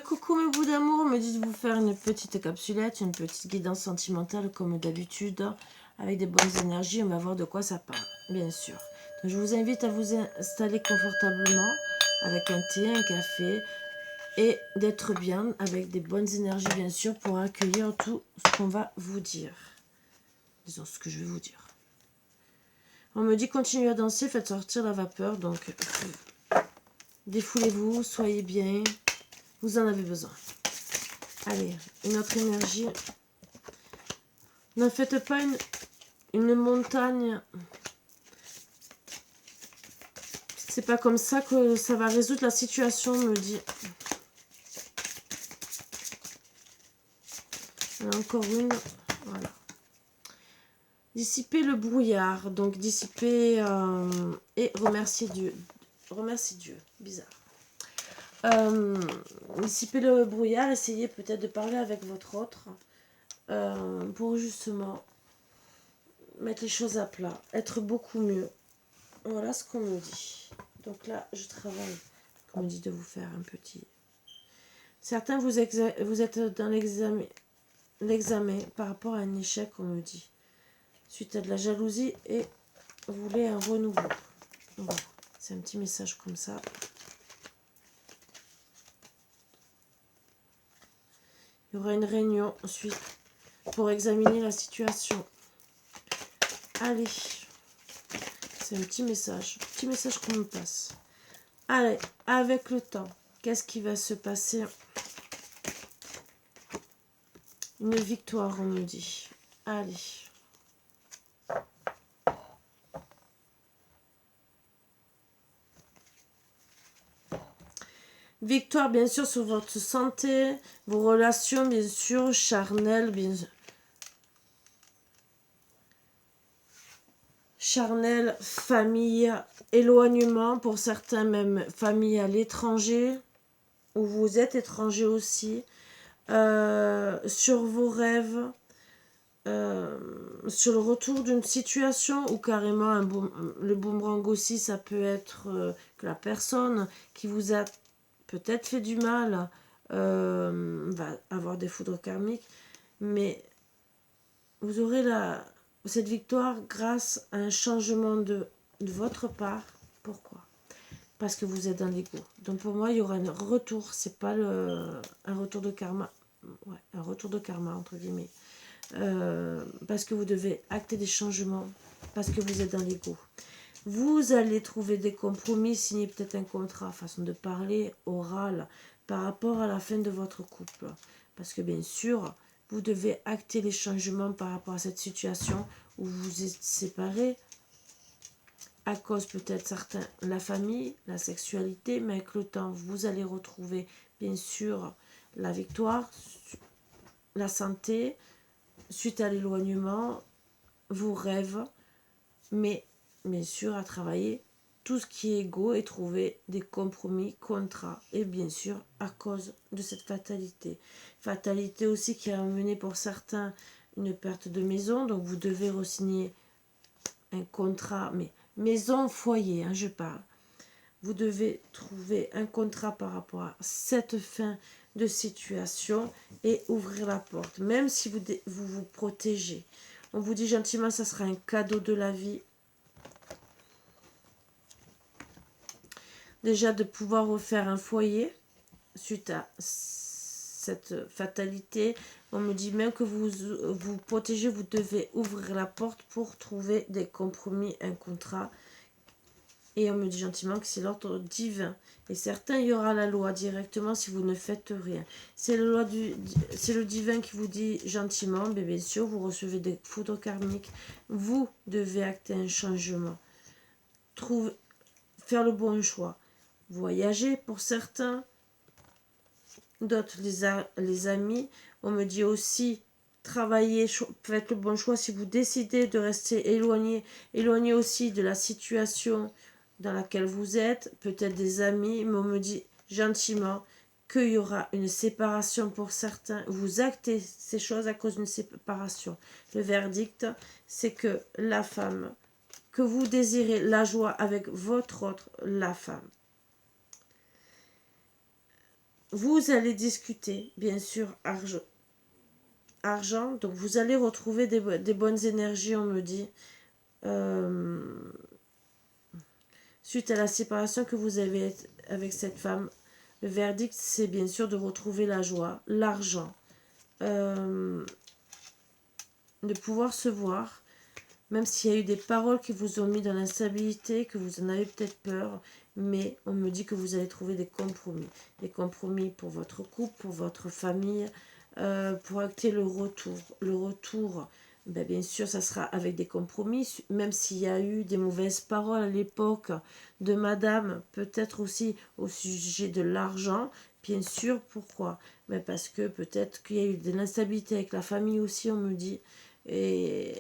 Coucou mes bouts d'amour, me dit de vous faire une petite capsulette, une petite guidance sentimentale comme d'habitude, avec des bonnes énergies. On va voir de quoi ça parle, bien sûr. Donc, je vous invite à vous installer confortablement avec un thé, un café et d'être bien avec des bonnes énergies, bien sûr, pour accueillir tout ce qu'on va vous dire. Disons ce que je vais vous dire. On me dit continuez à danser, faites sortir la vapeur, donc défoulez-vous, soyez bien, vous en avez besoin. Allez, une autre énergie. Ne faites pas une montagne. C'est pas comme ça que ça va résoudre la situation, me dit. Encore une. Voilà. Dissiper le brouillard. Donc dissiper et remercier Dieu. Remercier Dieu. Bizarre. Dissiper le brouillard. Essayez peut-être de parler avec votre autre. Pour justement mettre les choses à plat. Être beaucoup mieux. Voilà ce qu'on me dit. Donc là, je travaille. On me dit de vous faire un petit... Certains, vous êtes dans l'examen par rapport à un échec, on me dit. Suite à de la jalousie et vous voulez un renouveau. Voilà. C'est un petit message comme ça. Il y aura une réunion ensuite pour examiner la situation. Allez. C'est un petit message. Petit message qu'on me passe. Allez, avec le temps, qu'est-ce qui va se passer? Une victoire, on me dit. Allez. Victoire, bien sûr, sur votre santé, vos relations, bien sûr, charnelles, bien sûr. Charnel, famille, éloignement, pour certains même famille à l'étranger, où vous êtes étranger aussi, sur vos rêves, sur le retour d'une situation, ou carrément le boomerang aussi, ça peut être que la personne qui vous a peut-être fait du mal va avoir des foudres karmiques, mais vous aurez cette victoire grâce à un changement de votre part. Pourquoi? Parce que vous êtes dans l'ego. Donc pour moi, il y aura un retour. C'est pas un retour de karma. Ouais, un retour de karma, entre guillemets. Parce que vous devez acter des changements. Parce que vous êtes dans l'ego. Vous allez trouver des compromis, signer peut-être un contrat, façon de parler, oral, par rapport à la fin de votre couple. Parce que bien sûr, vous devez acter les changements par rapport à cette situation où vous êtes séparés, à cause peut-être certains, la famille, la sexualité, mais avec le temps, vous allez retrouver bien sûr la victoire, la santé, suite à l'éloignement, vos rêves, mais bien sûr à travailler tout ce qui est égaux et trouver des compromis, contrats, et bien sûr à cause de cette fatalité. Fatalité aussi qui a amené pour certains une perte de maison, donc vous devez re-signer un contrat, mais maison, foyer, hein, je parle. Vous devez trouver un contrat par rapport à cette fin de situation et ouvrir la porte, même si vous protégez. On vous dit gentiment, ça sera un cadeau de la vie. Déjà de pouvoir refaire un foyer suite à cette fatalité. On me dit même que vous protégez, vous devez ouvrir la porte pour trouver des compromis, un contrat. Et on me dit gentiment que c'est l'ordre divin. Et certains, il y aura la loi directement si vous ne faites rien. C'est le divin qui vous dit gentiment, mais bien sûr, vous recevez des foudres karmiques. Vous devez acter un changement. Faire le bon choix. Voyager pour certains, d'autres les amis. On me dit aussi travailler, faites le bon choix si vous décidez de rester éloigné aussi de la situation dans laquelle vous êtes, peut-être des amis, mais on me dit gentiment qu'il y aura une séparation pour certains. Vous actez ces choses à cause d'une séparation. Le verdict, c'est que la femme, que vous désirez la joie avec votre autre, la femme, vous allez discuter, bien sûr, argent. Donc, vous allez retrouver des bonnes énergies, on me dit. Suite à la séparation que vous avez avec cette femme, le verdict, c'est bien sûr de retrouver la joie, l'argent, de pouvoir se voir, même s'il y a eu des paroles qui vous ont mis dans l'instabilité, que vous en avez peut-être peur, mais on me dit que vous allez trouver des compromis pour votre couple, pour votre famille, pour acter le retour. Le retour, ben bien sûr, ça sera avec des compromis, même s'il y a eu des mauvaises paroles à l'époque de madame, peut-être aussi au sujet de l'argent. Bien sûr, pourquoi? Ben parce que peut-être qu'il y a eu de l'instabilité avec la famille aussi, on me dit, et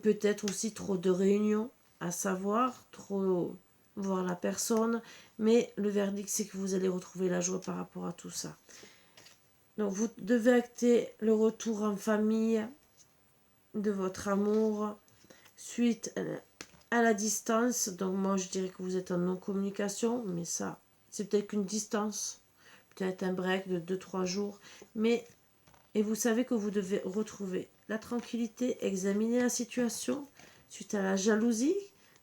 peut-être aussi trop de réunions à savoir, trop voir la personne, mais le verdict c'est que vous allez retrouver la joie par rapport à tout ça. Donc vous devez acter le retour en famille de votre amour suite à la distance. Donc moi je dirais que vous êtes en non-communication, mais ça c'est peut-être qu'une distance, peut-être un break de 2-3 jours, mais et vous savez que vous devez retrouver la tranquillité, examiner la situation suite à la jalousie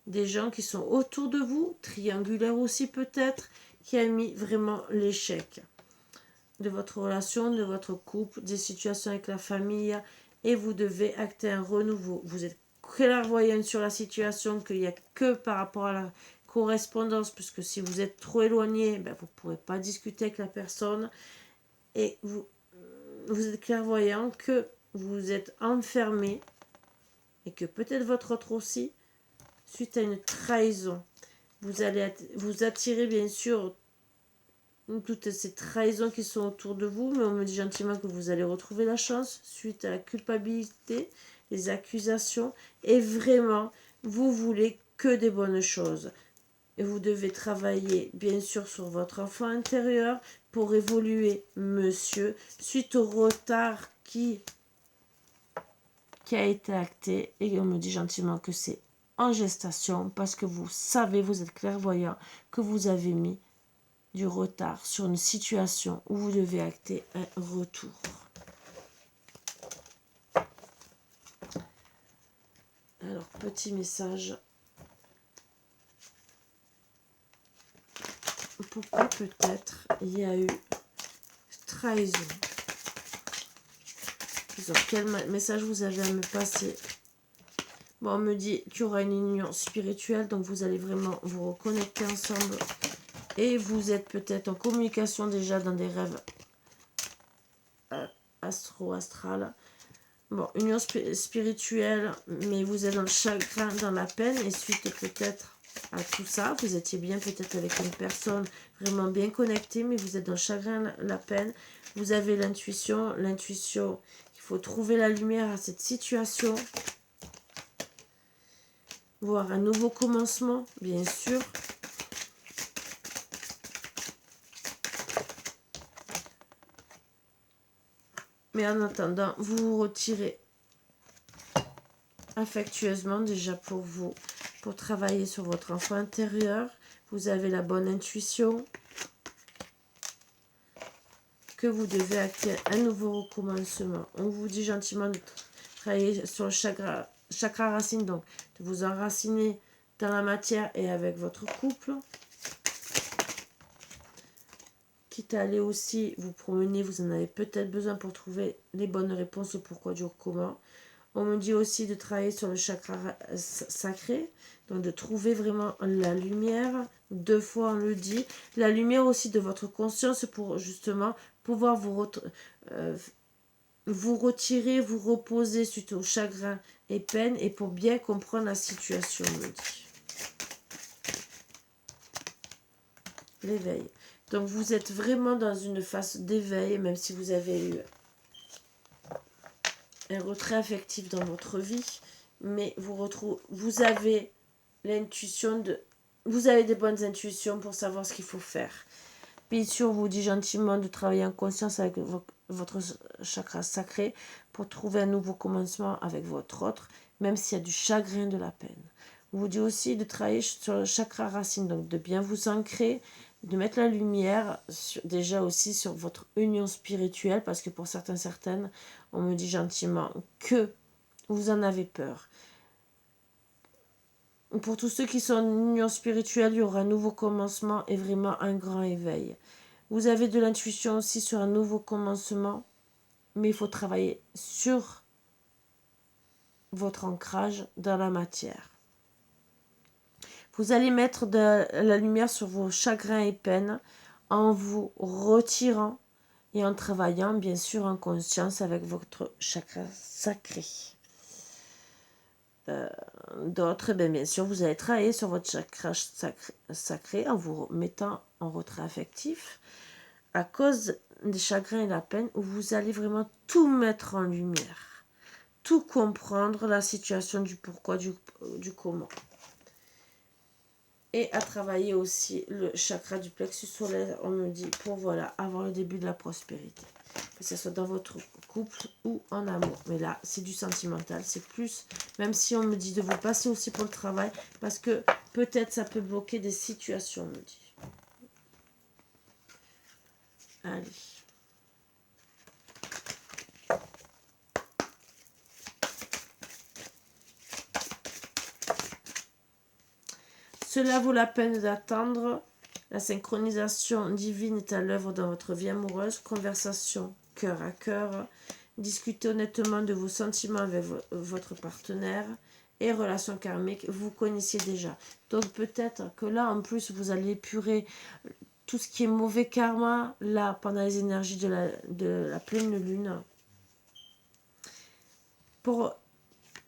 des gens qui sont autour de vous, triangulaire aussi peut-être, qui a mis vraiment l'échec de votre relation, de votre couple, des situations avec la famille, et vous devez acter un renouveau. Vous êtes clairvoyante sur la situation, qu'il n'y a que par rapport à la correspondance, puisque si vous êtes trop éloigné, ben vous ne pourrez pas discuter avec la personne, et vous êtes clairvoyant que vous êtes enfermé, et que peut-être votre autre aussi, suite à une trahison. Vous allez vous attirer bien sûr toutes ces trahisons qui sont autour de vous, mais on me dit gentiment que vous allez retrouver la chance suite à la culpabilité, les accusations, et vraiment, vous voulez que des bonnes choses. Et vous devez travailler bien sûr sur votre enfant intérieur pour évoluer, monsieur, suite au retard qui a été acté, et on me dit gentiment que c'est en gestation parce que vous savez, vous êtes clairvoyant, que vous avez mis du retard sur une situation où vous devez acter un retour. Alors, petit message. Pourquoi peut-être il y a eu trahison? Quel message vous avez à me passer? Bon, on me dit qu'il y aura une union spirituelle, donc vous allez vraiment vous reconnecter ensemble. Et vous êtes peut-être en communication déjà dans des rêves astro-astrales. Bon, union spirituelle, mais vous êtes dans le chagrin, dans la peine, et suite peut-être à tout ça, vous étiez bien peut-être avec une personne vraiment bien connectée, mais vous êtes dans le chagrin, la peine. Vous avez l'intuition, il faut trouver la lumière à cette situation, voir un nouveau commencement, bien sûr. Mais en attendant, vous vous retirez affectueusement déjà pour vous, pour travailler sur votre enfant intérieur. Vous avez la bonne intuition, que vous devez acter un nouveau recommencement. On vous dit gentiment de travailler sur le chakra racine, donc de vous enraciner dans la matière et avec votre couple. Quitte à aller aussi vous promener, vous en avez peut-être besoin pour trouver les bonnes réponses au pourquoi du comment. On me dit aussi de travailler sur le chakra sacré, donc de trouver vraiment la lumière. 2 fois on le dit. La lumière aussi de votre conscience pour justement pouvoir vous retirer, vous reposer suite au chagrin et peine, et pour bien comprendre la situation, on me dit. L'éveil. Donc vous êtes vraiment dans une phase d'éveil, même si vous avez eu un retrait affectif dans votre vie, mais vous avez l'intuition vous avez des bonnes intuitions pour savoir ce qu'il faut faire. Bien sûr, on vous dit gentiment de travailler en conscience avec votre chakra sacré pour trouver un nouveau commencement avec votre autre, même s'il y a du chagrin, de la peine. On vous dit aussi de travailler sur le chakra racine, donc de bien vous ancrer, de mettre la lumière déjà aussi sur votre union spirituelle, parce que pour certaines, on me dit gentiment que vous en avez peur. Pour tous ceux qui sont en union spirituelle, il y aura un nouveau commencement et vraiment un grand éveil. Vous avez de l'intuition aussi sur un nouveau commencement, mais il faut travailler sur votre ancrage dans la matière. Vous allez mettre de la lumière sur vos chagrins et peines en vous retirant et en travaillant bien sûr en conscience avec votre chakra sacré. D'autres, bien sûr, vous allez travailler sur votre chakra sacré en vous mettant en retrait affectif à cause des chagrins et la peine, où vous allez vraiment tout mettre en lumière, tout comprendre, la situation du pourquoi, du comment. Et à travailler aussi le chakra du plexus solaire, on me dit, pour voilà, avoir le début de la prospérité. Que ce soit dans votre couple ou en amour. Mais là, c'est du sentimental, c'est plus, même si on me dit de vous passer aussi pour le travail, parce que peut-être ça peut bloquer des situations, on me dit. Allez. Cela vaut la peine d'attendre. La synchronisation divine est à l'œuvre dans votre vie amoureuse. Conversation cœur à cœur. Discutez honnêtement de vos sentiments avec votre partenaire. Et relations karmiques, vous connaissiez déjà. Donc peut-être que là, en plus, vous allez épurer tout ce qui est mauvais karma, là, pendant les énergies de la pleine lune.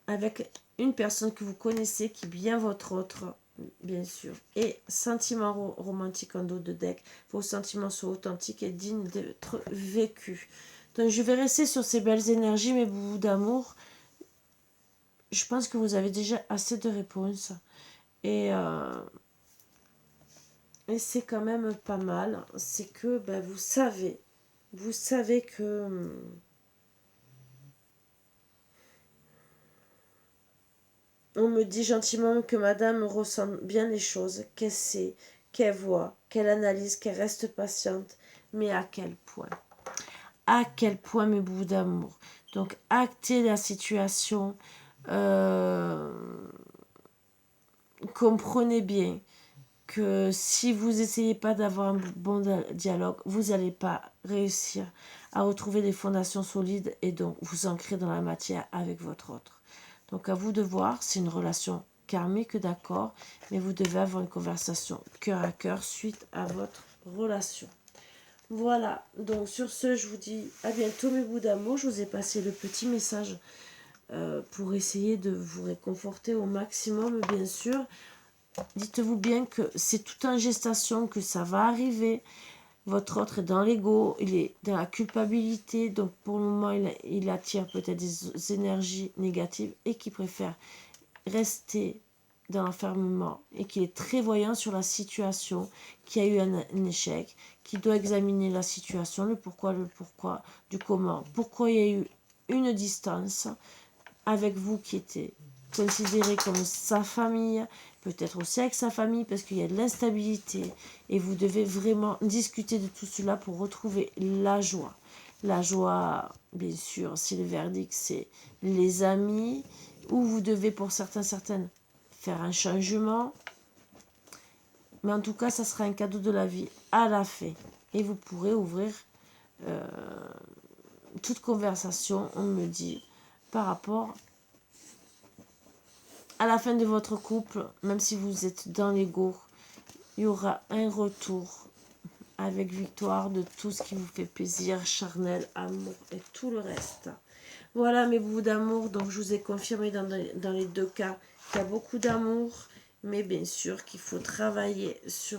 Avec une personne que vous connaissez, qui est bien votre autre, bien sûr. Et sentiments romantiques en dos de deck. Vos sentiments sont authentiques et dignes d'être vécus. Donc je vais rester sur ces belles énergies, mes bouts d'amour. Je pense que vous avez déjà assez de réponses. Et c'est quand même pas mal. C'est que vous savez que... On me dit gentiment que madame ressent bien les choses, qu'elle sait, qu'elle voit, qu'elle analyse, qu'elle reste patiente. Mais à quel point? À quel point, mes bouts d'amour? Donc, actez la situation. Comprenez bien que si vous n'essayez pas d'avoir un bon dialogue, vous n'allez pas réussir à retrouver des fondations solides et donc vous ancrer dans la matière avec votre autre. Donc à vous de voir, c'est une relation karmique, d'accord, mais vous devez avoir une conversation cœur à cœur suite à votre relation. Voilà, donc sur ce, je vous dis à bientôt mes bouts d'amour. Je vous ai passé le petit message pour essayer de vous réconforter au maximum, bien sûr. Dites-vous bien que c'est tout en gestation, que ça va arriver. Votre autre est dans l'ego, il est dans la culpabilité, donc pour le moment il attire peut-être des énergies négatives et qui préfère rester dans l'enfermement et qui est très voyant sur la situation, qui a eu un échec, qui doit examiner la situation, le pourquoi du comment, pourquoi il y a eu une distance avec vous qui était considéré comme sa famille, peut-être aussi avec sa famille, parce qu'il y a de l'instabilité. Et vous devez vraiment discuter de tout cela pour retrouver la joie. La joie, bien sûr, si le verdict, c'est les amis, ou vous devez, pour certaines, faire un changement. Mais en tout cas, ça sera un cadeau de la vie à la fin. Et vous pourrez ouvrir toute conversation, on me dit, par rapport à la fin de votre couple, même si vous êtes dans l'ego, il y aura un retour avec victoire de tout ce qui vous fait plaisir, charnel, amour et tout le reste. Voilà mes bouts d'amour. Donc je vous ai confirmé dans les deux cas qu'il y a beaucoup d'amour, mais bien sûr qu'il faut travailler sur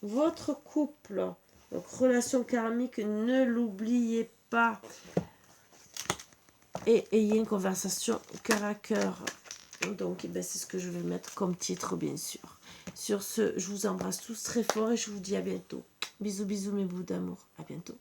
votre couple. Donc relation karmique, ne l'oubliez pas. Et ayez une conversation cœur à cœur. Donc, c'est ce que je vais mettre comme titre, bien sûr. Sur ce, je vous embrasse tous très fort et je vous dis à bientôt. Bisous, bisous, mes bouts d'amour. À bientôt.